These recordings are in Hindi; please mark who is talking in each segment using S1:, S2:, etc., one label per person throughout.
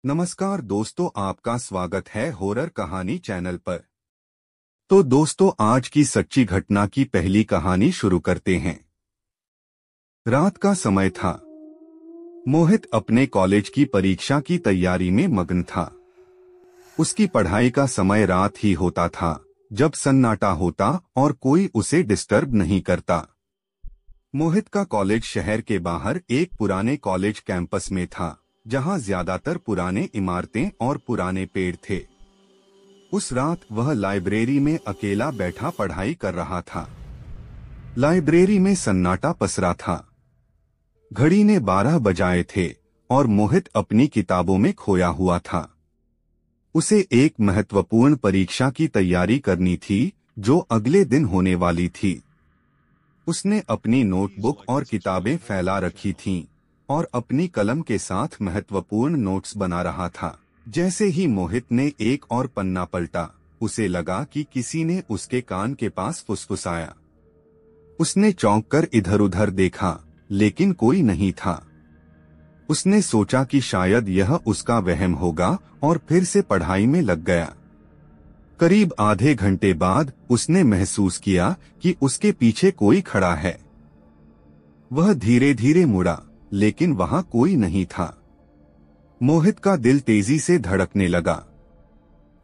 S1: नमस्कार दोस्तों, आपका स्वागत है हॉरर कहानी चैनल पर। तो दोस्तों, आज की सच्ची घटना की पहली कहानी शुरू करते हैं। रात का समय था। मोहित अपने कॉलेज की परीक्षा की तैयारी में मग्न था। उसकी पढ़ाई का समय रात ही होता था, जब सन्नाटा होता और कोई उसे डिस्टर्ब नहीं करता। मोहित का कॉलेज शहर के बाहर एक पुराने कॉलेज कैंपस में था, जहां ज्यादातर पुराने इमारतें और पुराने पेड़ थे। उस रात वह लाइब्रेरी में अकेला बैठा पढ़ाई कर रहा था। लाइब्रेरी में सन्नाटा पसरा था। घड़ी ने 12 बजाए थे और मोहित अपनी किताबों में खोया हुआ था। उसे एक महत्वपूर्ण परीक्षा की तैयारी करनी थी, जो अगले दिन होने वाली थी। उसने अपनी नोटबुक और किताबें फैला रखी थीं और अपनी कलम के साथ महत्वपूर्ण नोट्स बना रहा था। जैसे ही मोहित ने एक और पन्ना पलटा, उसे लगा कि किसी ने उसके कान के पास फुसफुसाया। उसने चौंक कर इधर उधर देखा, लेकिन कोई नहीं था। उसने सोचा कि शायद यह उसका वहम होगा और फिर से पढ़ाई में लग गया। करीब आधे घंटे बाद उसने महसूस किया कि उसके पीछे कोई खड़ा है। वह धीरे धीरे मुड़ा, लेकिन वहां कोई नहीं था। मोहित का दिल तेजी से धड़कने लगा।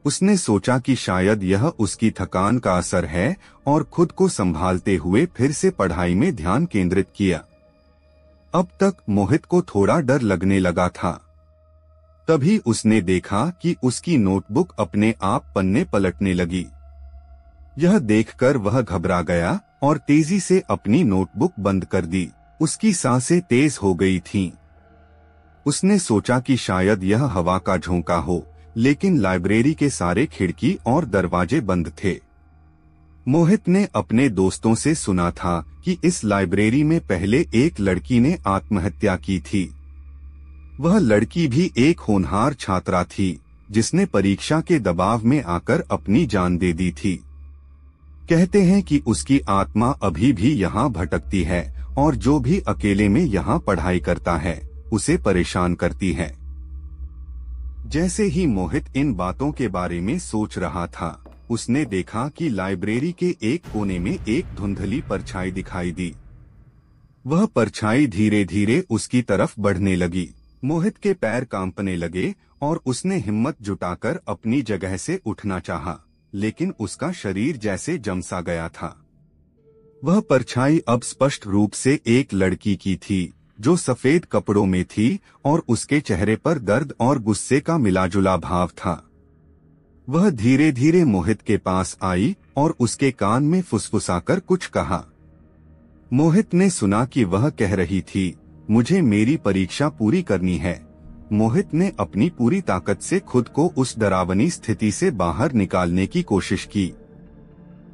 S1: उसने सोचा कि शायद यह उसकी थकान का असर है और खुद को संभालते हुए फिर से पढ़ाई में ध्यान केंद्रित किया। अब तक मोहित को थोड़ा डर लगने लगा था। तभी उसने देखा कि उसकी नोटबुक अपने आप पन्ने पलटने लगी। यह देखकर वह घबरा गया और तेजी से अपनी नोटबुक बंद कर दी। उसकी सांसें तेज हो गई थीं। उसने सोचा कि शायद यह हवा का झोंका हो, लेकिन लाइब्रेरी के सारे खिड़की और दरवाजे बंद थे। मोहित ने अपने दोस्तों से सुना था कि इस लाइब्रेरी में पहले एक लड़की ने आत्महत्या की थी। वह लड़की भी एक होनहार छात्रा थी, जिसने परीक्षा के दबाव में आकर अपनी जान दे दी थी। कहते हैं कि उसकी आत्मा अभी भी यहाँ भटकती है और जो भी अकेले में यहाँ पढ़ाई करता है, उसे परेशान करती है। जैसे ही मोहित इन बातों के बारे में सोच रहा था, उसने देखा कि लाइब्रेरी के एक कोने में एक धुंधली परछाई दिखाई दी। वह परछाई धीरे धीरे उसकी तरफ बढ़ने लगी। मोहित के पैर कांपने लगे और उसने हिम्मत जुटाकर अपनी जगह से उठना चाहा, लेकिन उसका शरीर जैसे जम सा गया था। वह परछाई अब स्पष्ट रूप से एक लड़की की थी, जो सफेद कपड़ों में थी और उसके चेहरे पर दर्द और गुस्से का मिलाजुला भाव था। वह धीरे धीरे मोहित के पास आई और उसके कान में फुसफुसाकर कुछ कहा। मोहित ने सुना कि वह कह रही थी, मुझे मेरी परीक्षा पूरी करनी है। मोहित ने अपनी पूरी ताकत से खुद को उस डरावनी स्थिति से बाहर निकालने की कोशिश की।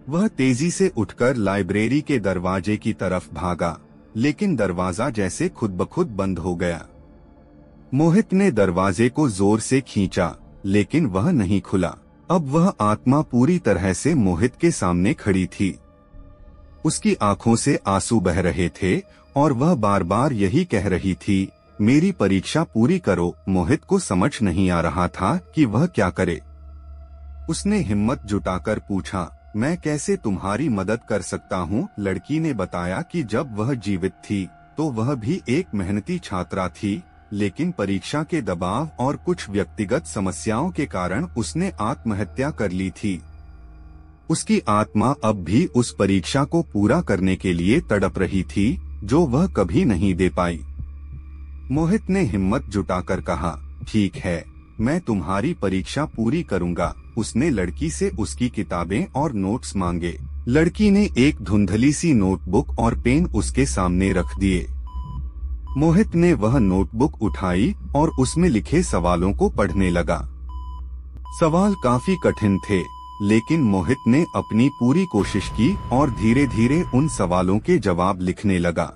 S1: वह तेजी से उठकर लाइब्रेरी के दरवाजे की तरफ भागा, लेकिन दरवाजा जैसे खुद ब खुद बंद हो गया। मोहित ने दरवाजे को जोर से खींचा, लेकिन वह नहीं खुला। अब वह आत्मा पूरी तरह से मोहित के सामने खड़ी थी। उसकी आंखों से आंसू बह रहे थे और वह बार बार यही कह रही थी, मेरी परीक्षा पूरी करो। मोहित को समझ नहीं आ रहा था कि वह क्या करे। उसने हिम्मत जुटाकर पूछा, मैं कैसे तुम्हारी मदद कर सकता हूँ? लड़की ने बताया कि जब वह जीवित थी तो वह भी एक मेहनती छात्रा थी, लेकिन परीक्षा के दबाव और कुछ व्यक्तिगत समस्याओं के कारण उसने आत्महत्या कर ली थी। उसकी आत्मा अब भी उस परीक्षा को पूरा करने के लिए तड़प रही थी, जो वह कभी नहीं दे पाई। मोहित ने हिम्मत जुटाकर कहा, ठीक है, मैं तुम्हारी परीक्षा पूरी करूंगा। उसने लड़की से उसकी किताबें और नोट्स मांगे। लड़की ने एक धुंधली सी नोटबुक और पेन उसके सामने रख दिए। मोहित ने वह नोटबुक उठाई और उसमें लिखे सवालों को पढ़ने लगा। सवाल काफी कठिन थे, लेकिन मोहित ने अपनी पूरी कोशिश की और धीरे धीरे उन सवालों के जवाब लिखने लगा।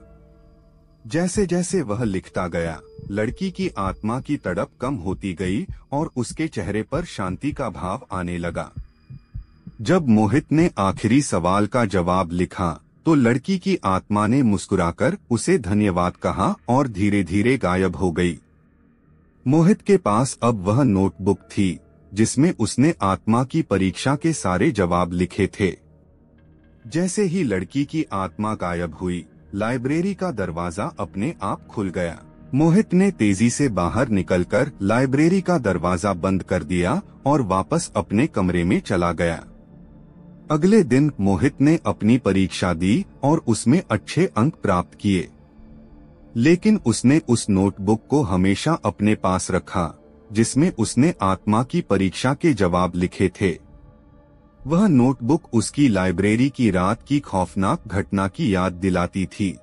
S1: जैसे जैसे वह लिखता गया, लड़की की आत्मा की तड़प कम होती गई और उसके चेहरे पर शांति का भाव आने लगा। जब मोहित ने आखिरी सवाल का जवाब लिखा, तो लड़की की आत्मा ने मुस्कुराकर उसे धन्यवाद कहा और धीरे धीरे गायब हो गई। मोहित के पास अब वह नोटबुक थी जिसमें उसने आत्मा की परीक्षा के सारे जवाब लिखे थे। जैसे ही लड़की की आत्मा गायब हुई, लाइब्रेरी का दरवाजा अपने आप खुल गया। मोहित ने तेजी से बाहर निकलकर लाइब्रेरी का दरवाजा बंद कर दिया और वापस अपने कमरे में चला गया। अगले दिन मोहित ने अपनी परीक्षा दी और उसमें अच्छे अंक प्राप्त किए, लेकिन उसने उस नोटबुक को हमेशा अपने पास रखा जिसमें उसने आत्मा की परीक्षा के जवाब लिखे थे। वह नोटबुक उसकी लाइब्रेरी की रात की खौफनाक घटना की याद दिलाती थी।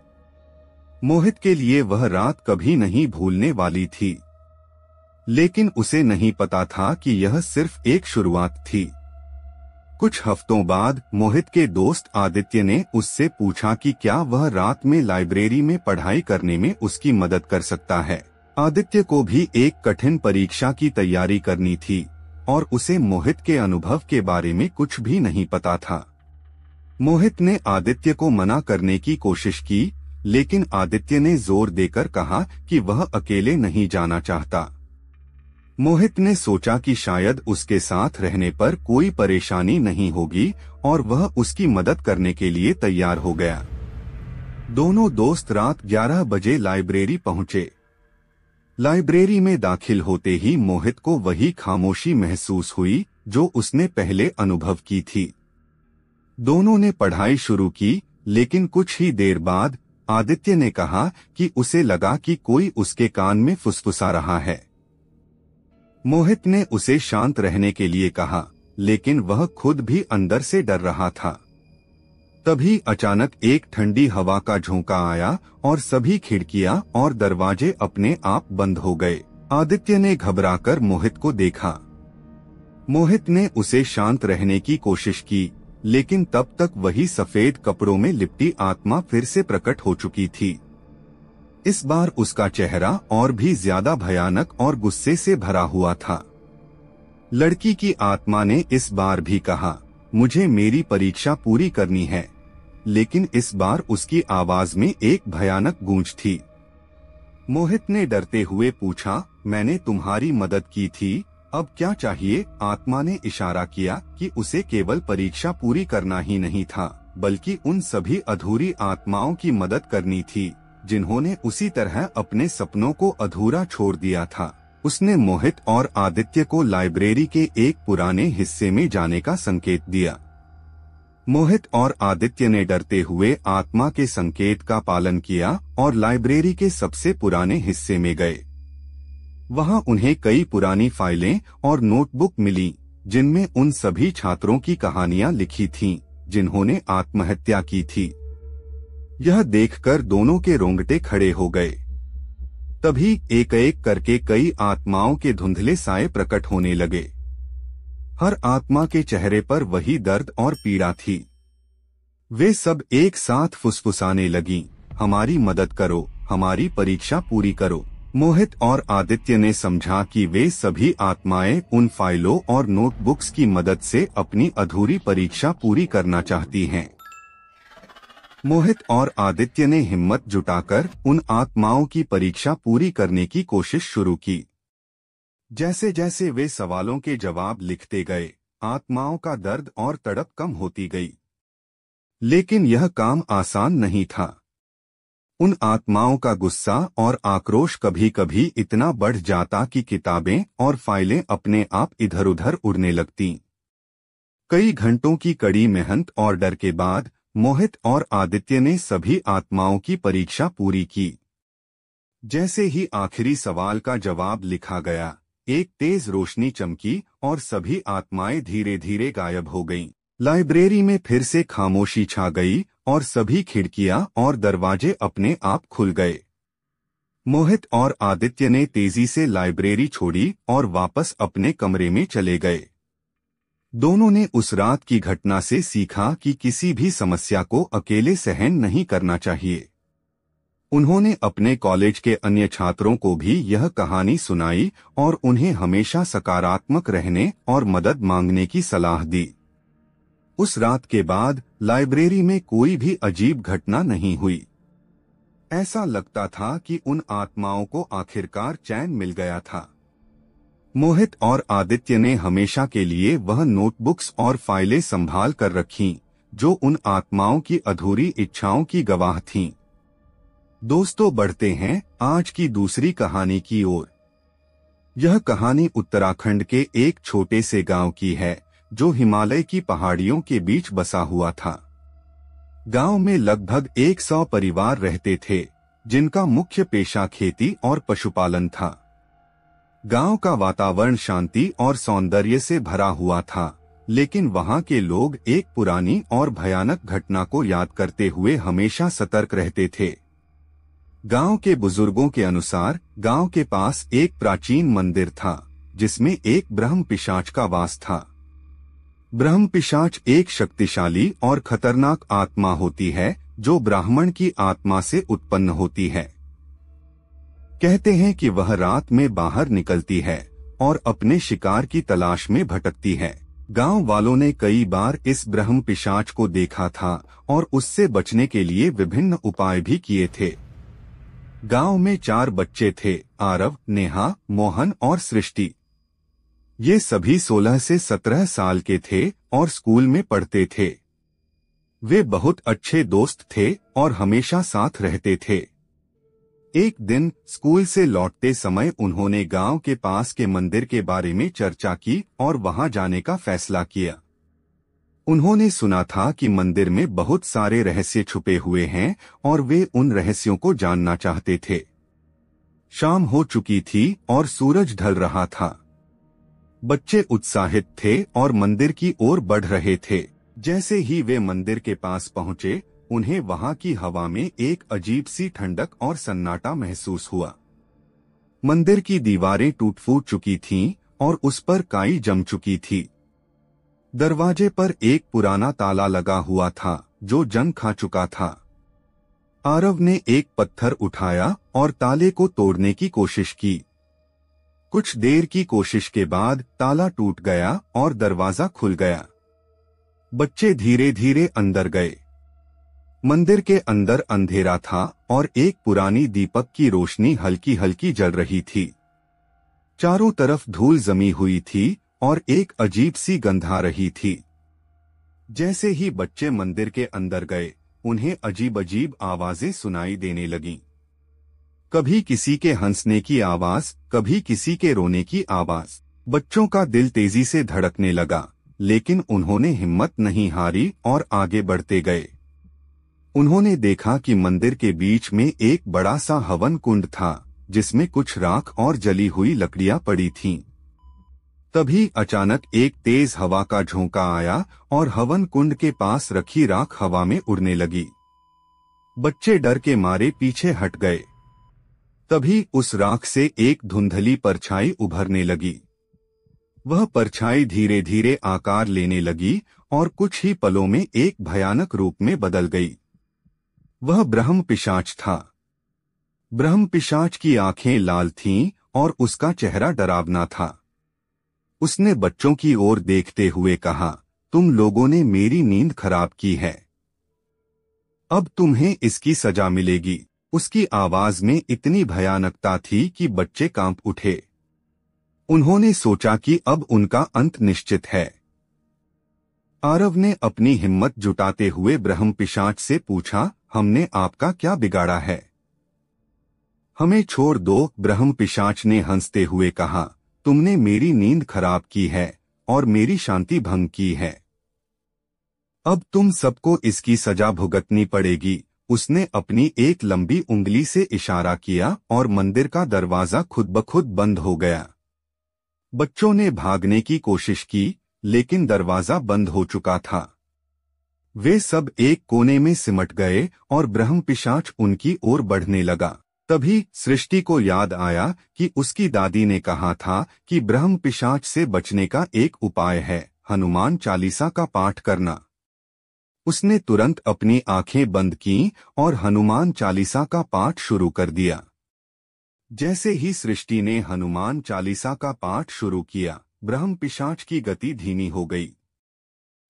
S1: मोहित के लिए वह रात कभी नहीं भूलने वाली थी, लेकिन उसे नहीं पता था कि यह सिर्फ एक शुरुआत थी। कुछ हफ्तों बाद मोहित के दोस्त आदित्य ने उससे पूछा कि क्या वह रात में लाइब्रेरी में पढ़ाई करने में उसकी मदद कर सकता है। आदित्य को भी एक कठिन परीक्षा की तैयारी करनी थी और उसे मोहित के अनुभव के बारे में कुछ भी नहीं पता था। मोहित ने आदित्य को मना करने की कोशिश की, लेकिन आदित्य ने जोर देकर कहा कि वह अकेले नहीं जाना चाहता। मोहित ने सोचा कि शायद उसके साथ रहने पर कोई परेशानी नहीं होगी और वह उसकी मदद करने के लिए तैयार हो गया। दोनों दोस्त रात 11 बजे लाइब्रेरी पहुंचे। लाइब्रेरी में दाखिल होते ही मोहित को वही खामोशी महसूस हुई जो उसने पहले अनुभव की थी। दोनों ने पढ़ाई शुरू की, लेकिन कुछ ही देर बाद आदित्य ने कहा कि उसे लगा कि कोई उसके कान में फुसफुसा रहा है। मोहित ने उसे शांत रहने के लिए कहा, लेकिन वह खुद भी अंदर से डर रहा था। तभी अचानक एक ठंडी हवा का झोंका आया और सभी खिड़कियां और दरवाजे अपने आप बंद हो गए। आदित्य ने घबराकर मोहित को देखा। मोहित ने उसे शांत रहने की कोशिश की, लेकिन तब तक वही सफेद कपड़ों में लिपटी आत्मा फिर से प्रकट हो चुकी थी। इस बार उसका चेहरा और भी ज्यादा भयानक और गुस्से से भरा हुआ था। लड़की की आत्मा ने इस बार भी कहा, मुझे मेरी परीक्षा पूरी करनी है, लेकिन इस बार उसकी आवाज में एक भयानक गूंज थी। मोहित ने डरते हुए पूछा, मैंने तुम्हारी मदद की थी, अब क्या चाहिए? आत्मा ने इशारा किया कि उसे केवल परीक्षा पूरी करना ही नहीं था, बल्कि उन सभी अधूरी आत्माओं की मदद करनी थी जिन्होंने उसी तरह अपने सपनों को अधूरा छोड़ दिया था। उसने मोहित और आदित्य को लाइब्रेरी के एक पुराने हिस्से में जाने का संकेत दिया। मोहित और आदित्य ने डरते हुए आत्मा के संकेत का पालन किया और लाइब्रेरी के सबसे पुराने हिस्से में गए। वहां उन्हें कई पुरानी फाइलें और नोटबुक मिली, जिनमें उन सभी छात्रों की कहानियां लिखी थीं, जिन्होंने आत्महत्या की थी। यह देखकर दोनों के रोंगटे खड़े हो गए। तभी एक एक करके कई आत्माओं के धुंधले साए प्रकट होने लगे। हर आत्मा के चेहरे पर वही दर्द और पीड़ा थी। वे सब एक साथ फुसफुसाने लगीं, हमारी मदद करो, हमारी परीक्षा पूरी करो। मोहित और आदित्य ने समझा कि वे सभी आत्माएं उन फाइलों और नोटबुक्स की मदद से अपनी अधूरी परीक्षा पूरी करना चाहती हैं। मोहित और आदित्य ने हिम्मत जुटाकर उन आत्माओं की परीक्षा पूरी करने की कोशिश शुरू की। जैसे जैसे वे सवालों के जवाब लिखते गए, आत्माओं का दर्द और तड़प कम होती गई। लेकिन यह काम आसान नहीं था। उन आत्माओं का गुस्सा और आक्रोश कभी कभी इतना बढ़ जाता कि किताबें और फाइलें अपने आप इधर-उधर उड़ने लगतीं। कई घंटों की कड़ी मेहनत और डर के बाद मोहित और आदित्य ने सभी आत्माओं की परीक्षा पूरी की। जैसे ही आखिरी सवाल का जवाब लिखा गया, एक तेज रोशनी चमकी और सभी आत्माएं धीरे धीरे गायब हो गईं। लाइब्रेरी में फिर से खामोशी छा गई और सभी खिड़कियां और दरवाजे अपने आप खुल गए। मोहित और आदित्य ने तेजी से लाइब्रेरी छोड़ी और वापस अपने कमरे में चले गए। दोनों ने उस रात की घटना से सीखा कि किसी भी समस्या को अकेले सहन नहीं करना चाहिए। उन्होंने अपने कॉलेज के अन्य छात्रों को भी यह कहानी सुनाई और उन्हें हमेशा सकारात्मक रहने और मदद मांगने की सलाह दी। उस रात के बाद लाइब्रेरी में कोई भी अजीब घटना नहीं हुई। ऐसा लगता था कि उन आत्माओं को आखिरकार चैन मिल गया था। मोहित और आदित्य ने हमेशा के लिए वह नोटबुक्स और फाइलें संभाल कर रखीं, जो उन आत्माओं की अधूरी इच्छाओं की गवाह थीं। दोस्तों, बढ़ते हैं आज की दूसरी कहानी की ओर। यह कहानी उत्तराखंड के एक छोटे से गांव की है, जो हिमालय की पहाड़ियों के बीच बसा हुआ था। गांव में लगभग 100 परिवार रहते थे, जिनका मुख्य पेशा खेती और पशुपालन था। गांव का वातावरण शांति और सौंदर्य से भरा हुआ था, लेकिन वहां के लोग एक पुरानी और भयानक घटना को याद करते हुए हमेशा सतर्क रहते थे। गांव के बुजुर्गों के अनुसार गांव के पास एक प्राचीन मंदिर था, जिसमें एक ब्रह्म पिशाच का वास था। ब्रह्म पिशाच एक शक्तिशाली और खतरनाक आत्मा होती है, जो ब्राह्मण की आत्मा से उत्पन्न होती है। कहते हैं कि वह रात में बाहर निकलती है और अपने शिकार की तलाश में भटकती है। गांव वालों ने कई बार इस ब्रह्म पिशाच को देखा था और उससे बचने के लिए विभिन्न उपाय भी किए थे। गांव में 4 बच्चे थे, आरव, नेहा, मोहन और सृष्टि। ये सभी 16 से 17 साल के थे और स्कूल में पढ़ते थे। वे बहुत अच्छे दोस्त थे और हमेशा साथ रहते थे। एक दिन स्कूल से लौटते समय उन्होंने गांव के पास के मंदिर के बारे में चर्चा की और वहां जाने का फैसला किया। उन्होंने सुना था कि मंदिर में बहुत सारे रहस्य छुपे हुए हैं और वे उन रहस्यों को जानना चाहते थे। शाम हो चुकी थी और सूरज ढल रहा था। बच्चे उत्साहित थे और मंदिर की ओर बढ़ रहे थे। जैसे ही वे मंदिर के पास पहुंचे, उन्हें वहां की हवा में एक अजीब सी ठंडक और सन्नाटा महसूस हुआ। मंदिर की दीवारें टूट फूट चुकी थीं और उस पर काई जम चुकी थी। दरवाजे पर एक पुराना ताला लगा हुआ था, जो जंग खा चुका था। आरव ने एक पत्थर उठाया और ताले को तोड़ने की कोशिश की। कुछ देर की कोशिश के बाद ताला टूट गया और दरवाजा खुल गया। बच्चे धीरे धीरे अंदर गए। मंदिर के अंदर अंधेरा था और एक पुरानी दीपक की रोशनी हल्की हल्की जल रही थी। चारों तरफ धूल जमी हुई थी और एक अजीब सी गंध आ रही थी। जैसे ही बच्चे मंदिर के अंदर गए, उन्हें अजीब अजीब आवाजें सुनाई देने लगीं। कभी किसी के हंसने की आवाज, कभी किसी के रोने की आवाज। बच्चों का दिल तेजी से धड़कने लगा, लेकिन उन्होंने हिम्मत नहीं हारी और आगे बढ़ते गए। उन्होंने देखा कि मंदिर के बीच में एक बड़ा सा हवन कुंड था, जिसमें कुछ राख और जली हुई लकड़ियां पड़ी थीं। तभी अचानक एक तेज हवा का झोंका आया और हवन कुंड के पास रखी राख हवा में उड़ने लगी। बच्चे डर के मारे पीछे हट गए। तभी उस राख से एक धुंधली परछाई उभरने लगी। वह परछाई धीरे धीरे आकार लेने लगी और कुछ ही पलों में एक भयानक रूप में बदल गई। वह ब्रह्म पिशाच था। ब्रह्म पिशाच की आंखें लाल थीं और उसका चेहरा डरावना था। उसने बच्चों की ओर देखते हुए कहा, तुम लोगों ने मेरी नींद खराब की है। अब तुम्हें इसकी सजा मिलेगी। उसकी आवाज में इतनी भयानकता थी कि बच्चे कांप उठे। उन्होंने सोचा कि अब उनका अंत निश्चित है। आरव ने अपनी हिम्मत जुटाते हुए ब्रह्म पिशाच से पूछा, हमने आपका क्या बिगाड़ा है? हमें छोड़ दो। ब्रह्म पिशाच ने हंसते हुए कहा, तुमने मेरी नींद खराब की है और मेरी शांति भंग की है। अब तुम सबको इसकी सजा भुगतनी पड़ेगी। उसने अपनी एक लंबी उंगली से इशारा किया और मंदिर का दरवाजा खुद ब खुद बंद हो गया। बच्चों ने भागने की कोशिश की, लेकिन दरवाजा बंद हो चुका था। वे सब एक कोने में सिमट गए और ब्रह्म पिशाच उनकी ओर बढ़ने लगा। तभी सृष्टि को याद आया कि उसकी दादी ने कहा था कि ब्रह्म पिशाच से बचने का एक उपाय है, हनुमान चालीसा का पाठ करना। उसने तुरंत अपनी आंखें बंद कीं और हनुमान चालीसा का पाठ शुरू कर दिया। जैसे ही सृष्टि ने हनुमान चालीसा का पाठ शुरू किया, ब्रह्म पिशाच की गति धीमी हो गई।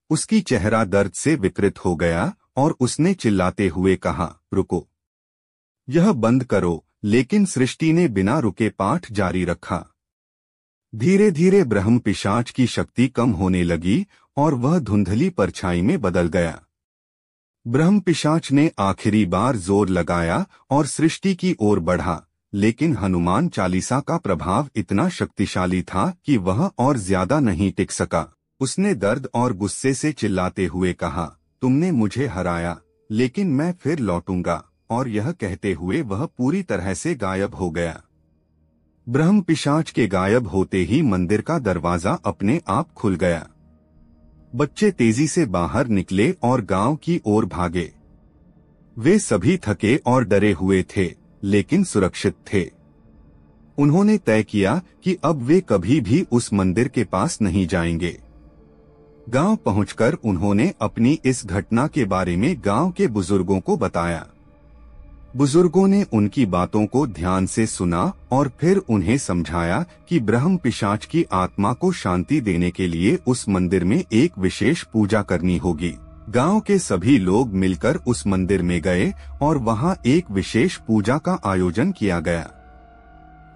S1: उसकी चेहरा दर्द से विकृत हो गया और उसने चिल्लाते हुए कहा, रुको। यह बंद करो। लेकिन सृष्टि ने बिना रुके पाठ जारी रखा। धीरे धीरे ब्रह्म पिशाच की शक्ति कम होने लगी और वह धुंधली परछाई में बदल गया। ब्रह्म पिशाच ने आखिरी बार जोर लगाया और सृष्टि की ओर बढ़ा, लेकिन हनुमान चालीसा का प्रभाव इतना शक्तिशाली था कि वह और ज्यादा नहीं टिक सका। उसने दर्द और गुस्से से चिल्लाते हुए कहा, तुमने मुझे हराया, लेकिन मैं फिर लौटूंगा। और यह कहते हुए वह पूरी तरह से गायब हो गया। ब्रह्म पिशाच के गायब होते ही मंदिर का दरवाजा अपने आप खुल गया। बच्चे तेजी से बाहर निकले और गांव की ओर भागे। वे सभी थके और डरे हुए थे, लेकिन सुरक्षित थे। उन्होंने तय किया कि अब वे कभी भी उस मंदिर के पास नहीं जाएंगे। गांव पहुंचकर उन्होंने अपनी इस घटना के बारे में गांव के बुजुर्गों को बताया। बुजुर्गों ने उनकी बातों को ध्यान से सुना और फिर उन्हें समझाया कि ब्रह्म पिशाच की आत्मा को शांति देने के लिए उस मंदिर में एक विशेष पूजा करनी होगी। गांव के सभी लोग मिलकर उस मंदिर में गए और वहां एक विशेष पूजा का आयोजन किया गया।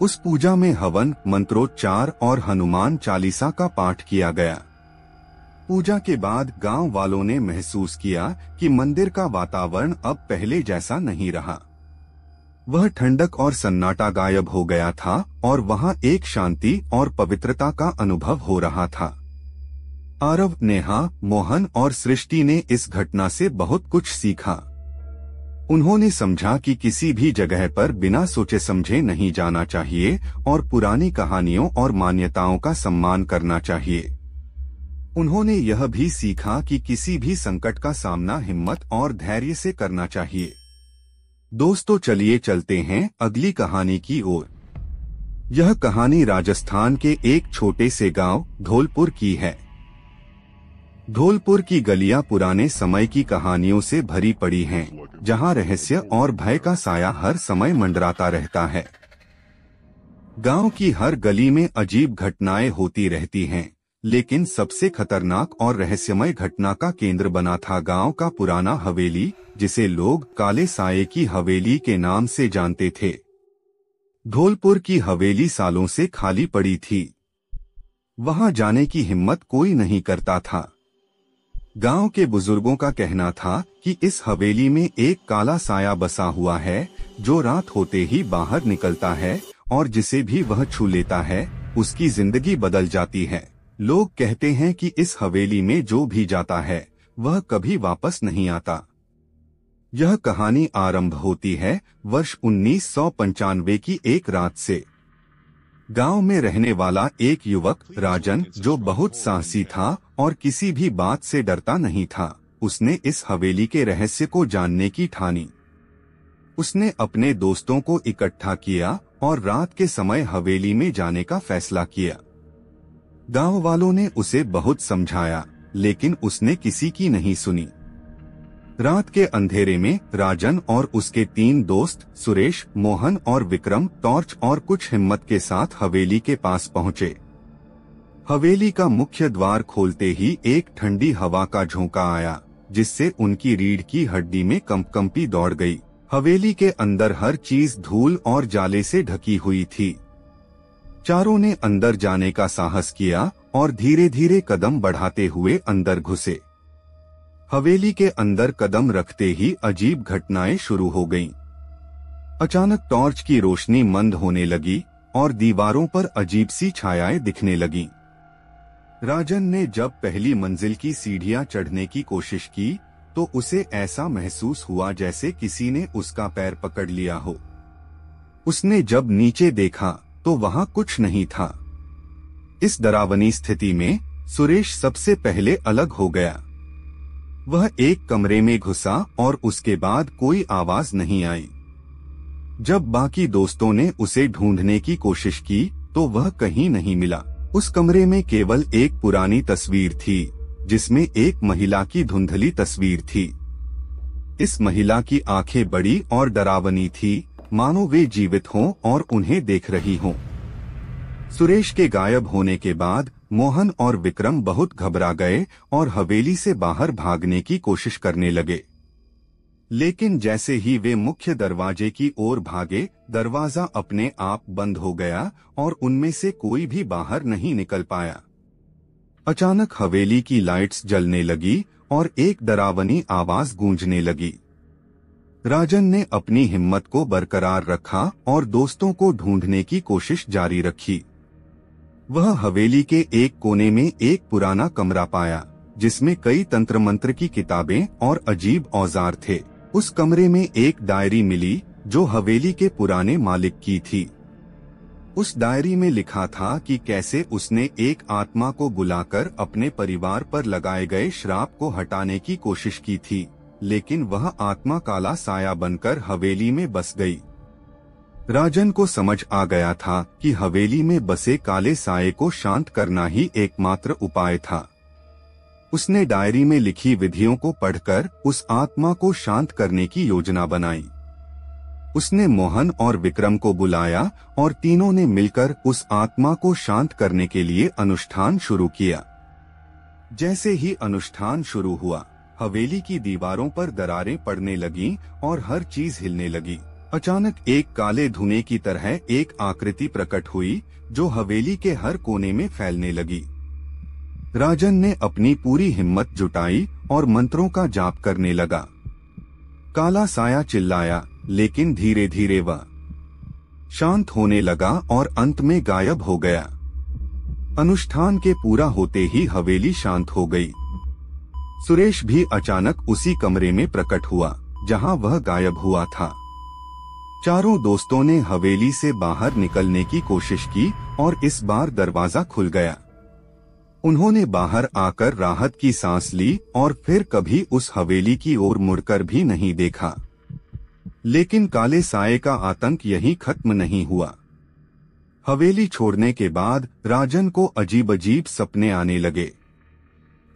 S1: उस पूजा में हवन, मंत्रोच्चार और हनुमान चालीसा का पाठ किया गया। पूजा के बाद गांव वालों ने महसूस किया कि मंदिर का वातावरण अब पहले जैसा नहीं रहा। वह ठंडक और सन्नाटा गायब हो गया था और वहां एक शांति और पवित्रता का अनुभव हो रहा था। आरव, नेहा, मोहन और सृष्टि ने इस घटना से बहुत कुछ सीखा। उन्होंने समझा कि किसी भी जगह पर बिना सोचे समझे नहीं जाना चाहिए और पुरानी कहानियों और मान्यताओं का सम्मान करना चाहिए। उन्होंने यह भी सीखा कि किसी भी संकट का सामना हिम्मत और धैर्य से करना चाहिए। दोस्तों, चलिए चलते हैं अगली कहानी की ओर। यह कहानी राजस्थान के एक छोटे से गांव धौलपुर की है। धौलपुर की गलियां पुराने समय की कहानियों से भरी पड़ी हैं, जहां रहस्य और भय का साया हर समय मंडराता रहता है। गांव की हर गली में अजीब घटनाएं होती रहती हैं, लेकिन सबसे खतरनाक और रहस्यमय घटना का केंद्र बना था गांव का पुराना हवेली, जिसे लोग काले साये की हवेली के नाम से जानते थे। धौलपुर की हवेली सालों से खाली पड़ी थी। वहां जाने की हिम्मत कोई नहीं करता था। गांव के बुजुर्गों का कहना था कि इस हवेली में एक काला साया बसा हुआ है, जो रात होते ही बाहर निकलता है और जिसे भी वह छू लेता है, उसकी जिंदगी बदल जाती है। लोग कहते हैं कि इस हवेली में जो भी जाता है वह कभी वापस नहीं आता। यह कहानी आरंभ होती है वर्ष 1995 की एक रात से। गांव में रहने वाला एक युवक राजन, जो बहुत साहसी था और किसी भी बात से डरता नहीं था, उसने इस हवेली के रहस्य को जानने की ठानी। उसने अपने दोस्तों को इकट्ठा किया और रात के समय हवेली में जाने का फैसला किया। गांव वालों ने उसे बहुत समझाया, लेकिन उसने किसी की नहीं सुनी। रात के अंधेरे में राजन और उसके 3 दोस्त सुरेश, मोहन और विक्रम टॉर्च और कुछ हिम्मत के साथ हवेली के पास पहुंचे। हवेली का मुख्य द्वार खोलते ही एक ठंडी हवा का झोंका आया, जिससे उनकी रीढ़ की हड्डी में कंपकंपी दौड़ गई। हवेली के अंदर हर चीज धूल और जाले से ढकी हुई थी। चारों ने अंदर जाने का साहस किया और धीरे धीरे कदम बढ़ाते हुए अंदर घुसे। हवेली के अंदर कदम रखते ही अजीब घटनाएं शुरू हो गईं। अचानक टॉर्च की रोशनी मंद होने लगी और दीवारों पर अजीब सी छायाएं दिखने लगीं। राजन ने जब पहली मंजिल की सीढ़ियां चढ़ने की कोशिश की, तो उसे ऐसा महसूस हुआ जैसे किसी ने उसका पैर पकड़ लिया हो। उसने जब नीचे देखा तो वहां कुछ नहीं था। इस डरावनी स्थिति में सुरेश सबसे पहले अलग हो गया। वह एक कमरे में घुसा और उसके बाद कोई आवाज नहीं आई। जब बाकी दोस्तों ने उसे ढूंढने की कोशिश की तो वह कहीं नहीं मिला। उस कमरे में केवल एक पुरानी तस्वीर थी, जिसमें एक महिला की धुंधली तस्वीर थी। इस महिला की आंखें बड़ी और डरावनी थी, मानो वे जीवित हों और उन्हें देख रही हों। सुरेश के गायब होने के बाद मोहन और विक्रम बहुत घबरा गए और हवेली से बाहर भागने की कोशिश करने लगे। लेकिन जैसे ही वे मुख्य दरवाजे की ओर भागे, दरवाजा अपने आप बंद हो गया और उनमें से कोई भी बाहर नहीं निकल पाया। अचानक हवेली की लाइट्स जलने लगी और एक डरावनी आवाज गूंजने लगी। राजन ने अपनी हिम्मत को बरकरार रखा और दोस्तों को ढूंढने की कोशिश जारी रखी। वह हवेली के एक कोने में एक पुराना कमरा पाया, जिसमें कई तंत्र मंत्र की किताबें और अजीब औजार थे। उस कमरे में एक डायरी मिली जो हवेली के पुराने मालिक की थी। उस डायरी में लिखा था कि कैसे उसने एक आत्मा को बुलाकर अपने परिवार पर लगाए गए श्राप को हटाने की कोशिश की थी, लेकिन वह आत्मा काला साया बनकर हवेली में बस गई। राजन को समझ आ गया था कि हवेली में बसे काले साये को शांत करना ही एकमात्र उपाय था। उसने डायरी में लिखी विधियों को पढ़कर उस आत्मा को शांत करने की योजना बनाई। उसने मोहन और विक्रम को बुलाया और तीनों ने मिलकर उस आत्मा को शांत करने के लिए अनुष्ठान शुरू किया। जैसे ही अनुष्ठान शुरू हुआ, हवेली की दीवारों पर दरारें पड़ने लगीं और हर चीज हिलने लगी। अचानक एक काले धुएं की तरह एक आकृति प्रकट हुई जो हवेली के हर कोने में फैलने लगी। राजन ने अपनी पूरी हिम्मत जुटाई और मंत्रों का जाप करने लगा। काला साया चिल्लाया, लेकिन धीरे धीरे वह शांत होने लगा और अंत में गायब हो गया। अनुष्ठान के पूरा होते ही हवेली शांत हो गई। सुरेश भी अचानक उसी कमरे में प्रकट हुआ जहां वह गायब हुआ था। चारों दोस्तों ने हवेली से बाहर निकलने की कोशिश की और इस बार दरवाजा खुल गया। उन्होंने बाहर आकर राहत की सांस ली और फिर कभी उस हवेली की ओर मुड़कर भी नहीं देखा। लेकिन काले साये का आतंक यहीं खत्म नहीं हुआ। हवेली छोड़ने के बाद राजन को अजीब अजीब सपने आने लगे।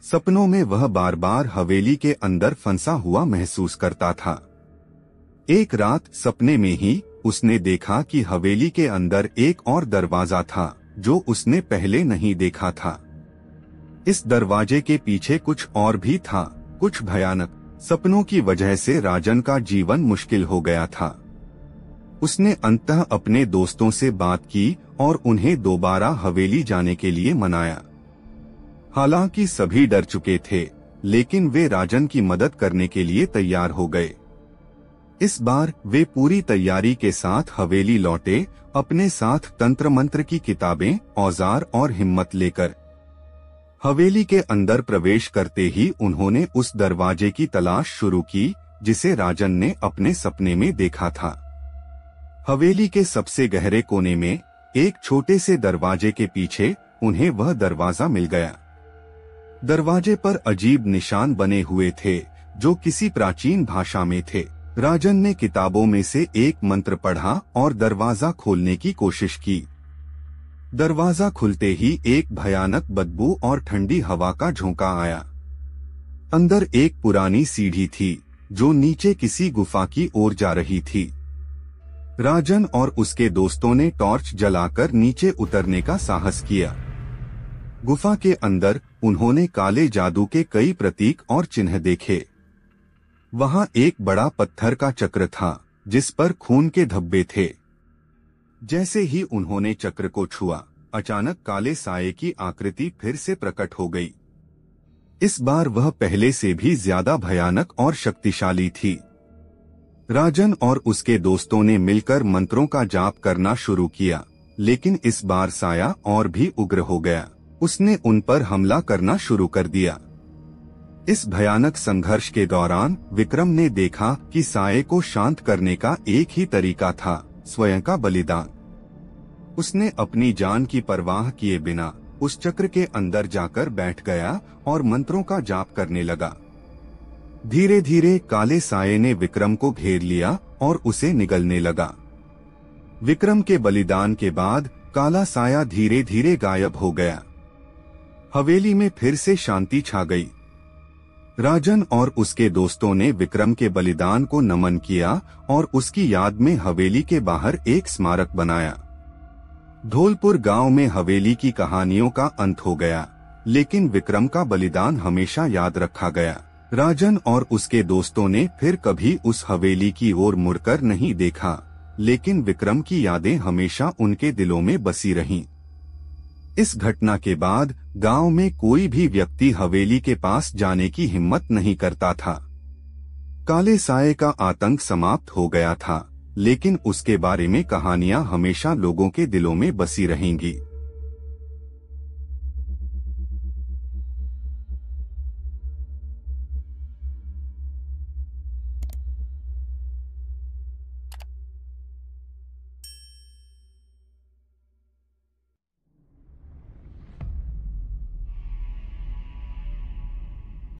S1: सपनों में वह बार बार हवेली के अंदर फंसा हुआ महसूस करता था। एक रात सपने में ही उसने देखा कि हवेली के अंदर एक और दरवाजा था जो उसने पहले नहीं देखा था। इस दरवाजे के पीछे कुछ और भी था, कुछ भयानक। सपनों की वजह से राजन का जीवन मुश्किल हो गया था। उसने अंततः अपने दोस्तों से बात की और उन्हें दोबारा हवेली जाने के लिए मनाया। हालांकि सभी डर चुके थे, लेकिन वे राजन की मदद करने के लिए तैयार हो गए। इस बार वे पूरी तैयारी के साथ हवेली लौटे, अपने साथ तंत्र मंत्र की किताबें, औजार और हिम्मत लेकर। हवेली के अंदर प्रवेश करते ही उन्होंने उस दरवाजे की तलाश शुरू की जिसे राजन ने अपने सपने में देखा था। हवेली के सबसे गहरे कोने में एक छोटे से दरवाजे के पीछे उन्हें वह दरवाजा मिल गया। दरवाजे पर अजीब निशान बने हुए थे जो किसी प्राचीन भाषा में थे। राजन ने किताबों में से एक मंत्र पढ़ा और दरवाजा खोलने की कोशिश की। दरवाजा खुलते ही एक भयानक बदबू और ठंडी हवा का झोंका आया। अंदर एक पुरानी सीढ़ी थी जो नीचे किसी गुफा की ओर जा रही थी। राजन और उसके दोस्तों ने टॉर्च जलाकर नीचे उतरने का साहस किया। गुफा के अंदर उन्होंने काले जादू के कई प्रतीक और चिन्ह देखे। वहां एक बड़ा पत्थर का चक्र था जिस पर खून के धब्बे थे। जैसे ही उन्होंने चक्र को छुआ, अचानक काले साये की आकृति फिर से प्रकट हो गई। इस बार वह पहले से भी ज्यादा भयानक और शक्तिशाली थी। राजन और उसके दोस्तों ने मिलकर मंत्रों का जाप करना शुरू किया, लेकिन इस बार साया और भी उग्र हो गया। उसने उन पर हमला करना शुरू कर दिया। इस भयानक संघर्ष के दौरान विक्रम ने देखा कि साये को शांत करने का एक ही तरीका था, स्वयं का बलिदान। उसने अपनी जान की परवाह किए बिना उस चक्र के अंदर जाकर बैठ गया और मंत्रों का जाप करने लगा। धीरे धीरे काले साये ने विक्रम को घेर लिया और उसे निगलने लगा। विक्रम के बलिदान के बाद काला साया धीरे धीरे गायब हो गया। हवेली में फिर से शांति छा गई। राजन और उसके दोस्तों ने विक्रम के बलिदान को नमन किया और उसकी याद में हवेली के बाहर एक स्मारक बनाया। धौलपुर गांव में हवेली की कहानियों का अंत हो गया, लेकिन विक्रम का बलिदान हमेशा याद रखा गया। राजन और उसके दोस्तों ने फिर कभी उस हवेली की ओर मुड़कर नहीं देखा, लेकिन विक्रम की यादें हमेशा उनके दिलों में बसी रहीं। इस घटना के बाद गांव में कोई भी व्यक्ति हवेली के पास जाने की हिम्मत नहीं करता था। काले साये का आतंक समाप्त हो गया था, लेकिन उसके बारे में कहानियां हमेशा लोगों के दिलों में बसी रहेंगी।